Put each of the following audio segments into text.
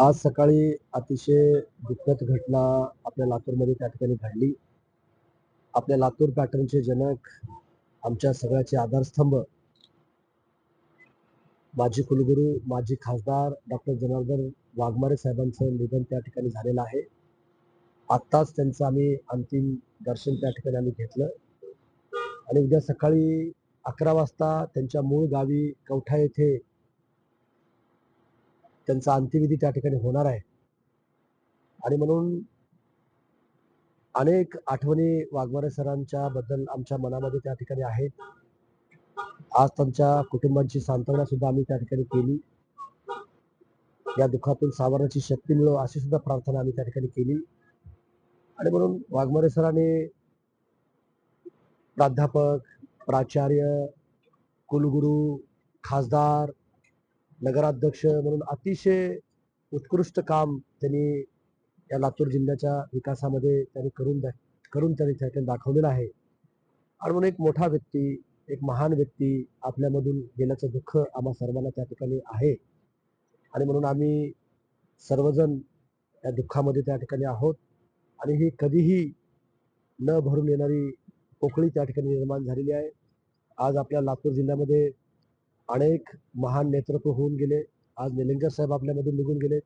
आज सकाळी अतिशय दुःखद घटना आपल्या लातूरमध्ये त्या ठिकाणी घडली. आपल्या लातूर पॅटर्नचे जनक, आमच्या सगळ्याचे आधारस्तंभ, माजी कुलगुरू, माजी खासदार डॉक्टर जनार्दन वाघमारे साहेबांचं निधन त्या ठिकाणी झालेलं आहे. आत्ताच त्यांचं आम्ही अंतिम दर्शन त्या ठिकाणी आम्ही घेतलं आणि उद्या सकाळी 11 वाजता त्यांच्या मूळ गावी कवठा येथे त्यांचा अंत्यविधी त्या ठिकाणी होणार आहे. आणि म्हणून अनेक आठवणी वाघमारे सरांच्या बद्दल आमच्या मनामध्ये त्या ठिकाणी आहेत. आज त्यांच्या कुटुंबाची सांत्वना सुद्धा आम्ही त्या ठिकाणी केली. या दुःखातून सावरण्याची शक्ती मिळो अशी सुद्धा प्रार्थना आम्ही त्या ठिकाणी केली. आणि म्हणून वाघमारे सरांनी प्राध्यापक, प्राचार्य, कुलगुरू, खासदार, नगराध्यक्ष म्हणून अतिशय उत्कृष्ट काम त्यांनी या लातूर जिल्ह्याच्या विकासामध्ये त्यांनी करून त्यांनी त्या ठिकाणी दाखवलेलं आहे. आणि म्हणून एक मोठा व्यक्ती, एक महान व्यक्ती आपल्यामधून गेल्याचं दुःख आम्हा सर्वांना त्या ठिकाणी आहे. आणि म्हणून आम्ही सर्वजण या दुःखामध्ये त्या ठिकाणी आहोत. आणि ही कधीही न भरून येणारी पोकळी त्या ठिकाणी निर्माण झालेली आहे. आज आपल्या लातूर जिल्ह्यामध्ये अनेक महान नेतृत्व होऊन गेले. आज निलंगेकर साहेब आपल्यामधून निघून गेले,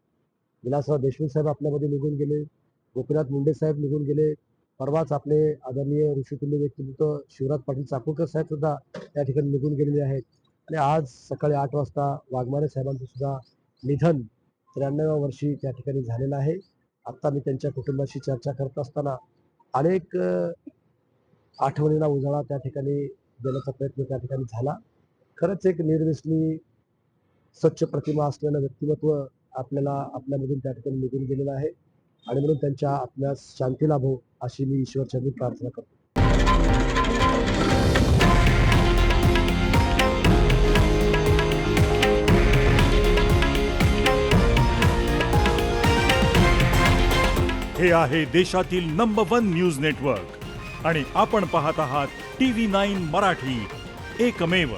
विलासराव देशमुख साहेब आपल्यामध्ये निघून गेले, गोपीनाथ मुंडे साहेब निघून गेले. परवाच आपले आदरणीय ऋषितुल्य व्यक्तिमत्व शिवराज पाटील चाकूरकर साहेब सुद्धा त्या ठिकाणी निघून गेलेले आहेत. आणि आज सकाळी 8 वाजता वाघमारे साहेबांचं सुद्धा निधन 93व्या वर्षी त्या ठिकाणी झालेलं आहे. आता मी त्यांच्या कुटुंबाशी चर्चा करत असताना अनेक आठवणींना उजाळा त्या ठिकाणी देण्याचा प्रयत्न त्या ठिकाणी झाला. खरंच एक निर्व्यसनी स्वच्छ प्रतिमा असलेलं व्यक्तिमत्व आपल्याला आपल्यामधून त्या ठिकाणी निघून गेलेलं आहे. आणि म्हणून त्यांच्या आत्म्यास शांती लाभो अशी मी ईश्वरचरणी प्रार्थना करतो. हे आहे देशातील नंबर 1 न्यूज नेटवर्क आणि आपण पाहत आहात TV9 मराठी, एकमेव.